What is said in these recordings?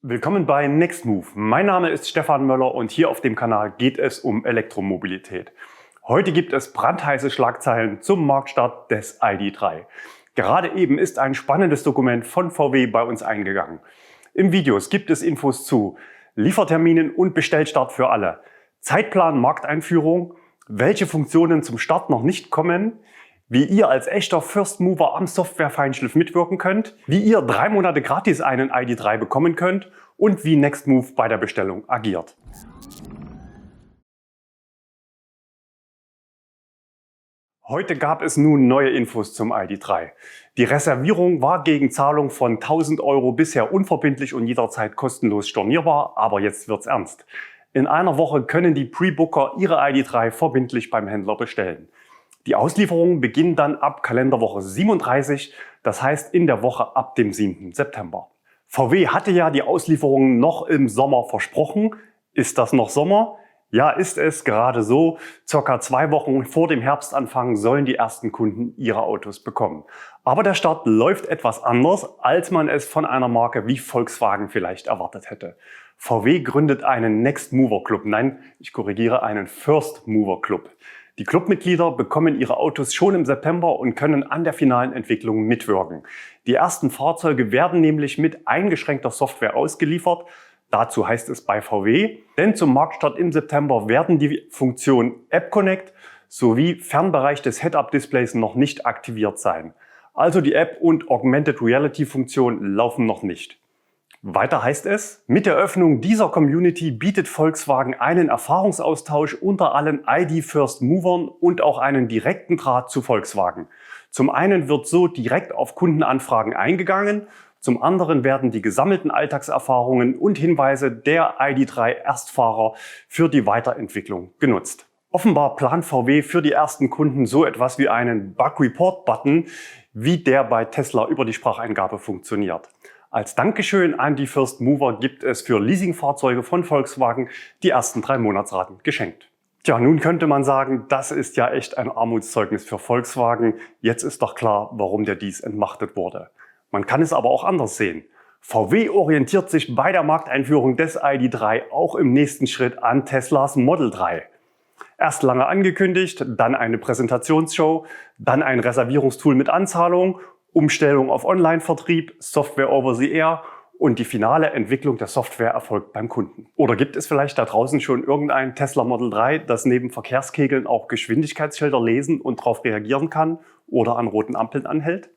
Willkommen bei Nextmove. Mein Name ist Stefan Möller und hier auf dem Kanal geht es um Elektromobilität. Heute gibt es brandheiße Schlagzeilen zum Marktstart des ID.3. Gerade eben ist ein spannendes Dokument von VW bei uns eingegangen. Im Videos gibt es Infos zu Lieferterminen und Bestellstart für alle, Zeitplan Markteinführung, welche Funktionen zum Start noch nicht kommen, wie ihr als echter First Mover am Software-Feinschliff mitwirken könnt, wie ihr 3 Monate gratis einen ID.3 bekommen könnt und wie Nextmove bei der Bestellung agiert. Heute gab es nun neue Infos zum ID.3. Die Reservierung war gegen Zahlung von 1.000 € bisher unverbindlich und jederzeit kostenlos stornierbar, aber jetzt wird's ernst. In einer Woche können die Pre-Booker ihre ID.3 verbindlich beim Händler bestellen. Die Auslieferungen beginnen dann ab Kalenderwoche 37, das heißt in der Woche ab dem 7. September. VW hatte ja die Auslieferungen noch im Sommer versprochen. Ist das noch Sommer? Ja, ist es gerade so. Circa 2 Wochen vor dem Herbstanfang sollen die ersten Kunden ihre Autos bekommen. Aber der Start läuft etwas anders, als man es von einer Marke wie Volkswagen vielleicht erwartet hätte. VW gründet einen Next Mover Club. Nein, ich korrigiere, einen First Mover Club. Die Clubmitglieder bekommen ihre Autos schon im September und können an der finalen Entwicklung mitwirken. Die ersten Fahrzeuge werden nämlich mit eingeschränkter Software ausgeliefert. Dazu heißt es bei VW, denn zum Marktstart im September werden die Funktion App Connect sowie Fernbereich des Head-Up-Displays noch nicht aktiviert sein. Also die App und Augmented Reality Funktion laufen noch nicht. Weiter heißt es, mit der Öffnung dieser Community bietet Volkswagen einen Erfahrungsaustausch unter allen ID-First-Movern und auch einen direkten Draht zu Volkswagen. Zum einen wird so direkt auf Kundenanfragen eingegangen, zum anderen werden die gesammelten Alltagserfahrungen und Hinweise der ID.3 Erstfahrer für die Weiterentwicklung genutzt. Offenbar plant VW für die ersten Kunden so etwas wie einen Bug Report Button, wie der bei Tesla über die Spracheingabe funktioniert. Als Dankeschön an die First Mover gibt es für Leasingfahrzeuge von Volkswagen die ersten 3 Monatsraten geschenkt. Tja, nun könnte man sagen, das ist ja echt ein Armutszeugnis für Volkswagen. Jetzt ist doch klar, warum der Dies entmachtet wurde. Man kann es aber auch anders sehen. VW orientiert sich bei der Markteinführung des ID.3 auch im nächsten Schritt an Teslas Model 3. Erst lange angekündigt, dann eine Präsentationsshow, dann ein Reservierungstool mit Anzahlung, Umstellung auf Online-Vertrieb, Software over the Air und die finale Entwicklung der Software erfolgt beim Kunden. Oder gibt es vielleicht da draußen schon irgendein Tesla Model 3, das neben Verkehrskegeln auch Geschwindigkeitsschilder lesen und darauf reagieren kann oder an roten Ampeln anhält?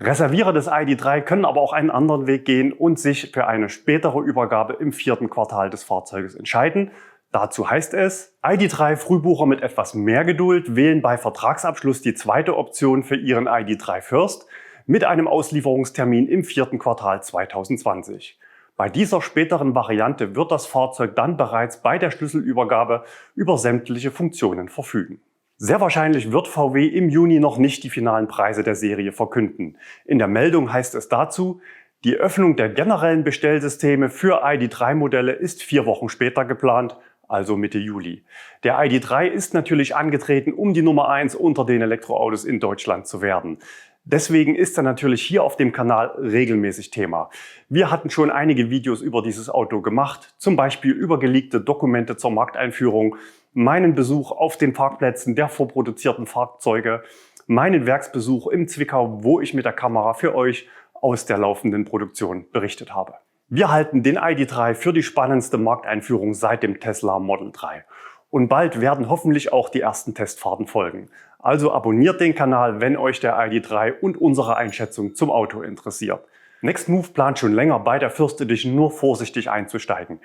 Reservierer des ID.3 können aber auch einen anderen Weg gehen und sich für eine spätere Übergabe im 4. Quartal des Fahrzeuges entscheiden. Dazu heißt es, ID.3 Frühbucher mit etwas mehr Geduld wählen bei Vertragsabschluss die zweite Option für ihren ID.3 First mit einem Auslieferungstermin im 4. Quartal 2020. Bei dieser späteren Variante wird das Fahrzeug dann bereits bei der Schlüsselübergabe über sämtliche Funktionen verfügen. Sehr wahrscheinlich wird VW im Juni noch nicht die finalen Preise der Serie verkünden. In der Meldung heißt es dazu, die Öffnung der generellen Bestellsysteme für ID.3-Modelle ist 4 Wochen später geplant, also Mitte Juli. Der ID.3 ist natürlich angetreten, um die Nummer 1 unter den Elektroautos in Deutschland zu werden. Deswegen ist er natürlich hier auf dem Kanal regelmäßig Thema. Wir hatten schon einige Videos über dieses Auto gemacht, zum Beispiel über geleakte Dokumente zur Markteinführung, meinen Besuch auf den Parkplätzen der vorproduzierten Fahrzeuge, meinen Werksbesuch im Zwickau, wo ich mit der Kamera für euch aus der laufenden Produktion berichtet habe. Wir halten den ID.3 für die spannendste Markteinführung seit dem Tesla Model 3. Und bald werden hoffentlich auch die ersten Testfahrten folgen. Also abonniert den Kanal, wenn euch der ID.3 und unsere Einschätzung zum Auto interessiert. Nextmove plant schon länger bei der First Edition nur vorsichtig einzusteigen.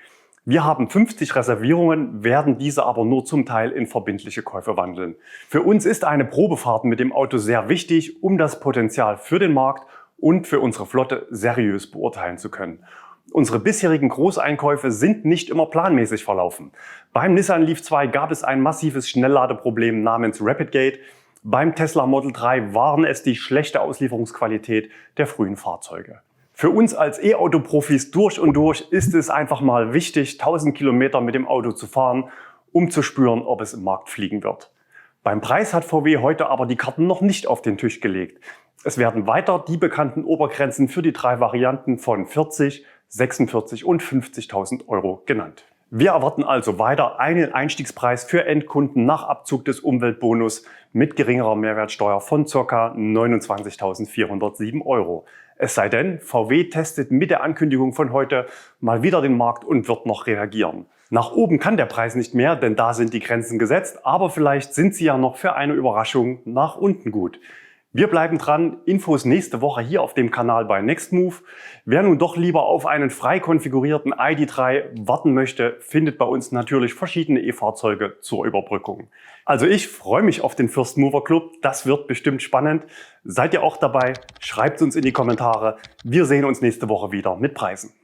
Wir haben 50 Reservierungen, werden diese aber nur zum Teil in verbindliche Käufe wandeln. Für uns ist eine Probefahrt mit dem Auto sehr wichtig, um das Potenzial für den Markt und für unsere Flotte seriös beurteilen zu können. Unsere bisherigen Großeinkäufe sind nicht immer planmäßig verlaufen. Beim Nissan Leaf 2 gab es ein massives Schnellladeproblem namens RapidGate. Beim Tesla Model 3 waren es die schlechte Auslieferungsqualität der frühen Fahrzeuge. Für uns als E-Auto-Profis durch und durch ist es einfach mal wichtig, 1000 Kilometer mit dem Auto zu fahren, um zu spüren, ob es im Markt fliegen wird. Beim Preis hat VW heute aber die Karten noch nicht auf den Tisch gelegt. Es werden weiter die bekannten Obergrenzen für die 3 Varianten von 40, 46.000 und 50.000 Euro genannt. Wir erwarten also weiter einen Einstiegspreis für Endkunden nach Abzug des Umweltbonus mit geringerer Mehrwertsteuer von ca. 29.407 Euro. Es sei denn, VW testet mit der Ankündigung von heute mal wieder den Markt und wird noch reagieren. Nach oben kann der Preis nicht mehr, denn da sind die Grenzen gesetzt, aber vielleicht sind sie ja noch für eine Überraschung nach unten gut. Wir bleiben dran, Infos nächste Woche hier auf dem Kanal bei Nextmove. Wer nun doch lieber auf einen frei konfigurierten ID.3 warten möchte, findet bei uns natürlich verschiedene E-Fahrzeuge zur Überbrückung. Also ich freue mich auf den First Mover Club, das wird bestimmt spannend. Seid ihr auch dabei? Schreibt uns in die Kommentare. Wir sehen uns nächste Woche wieder mit Preisen.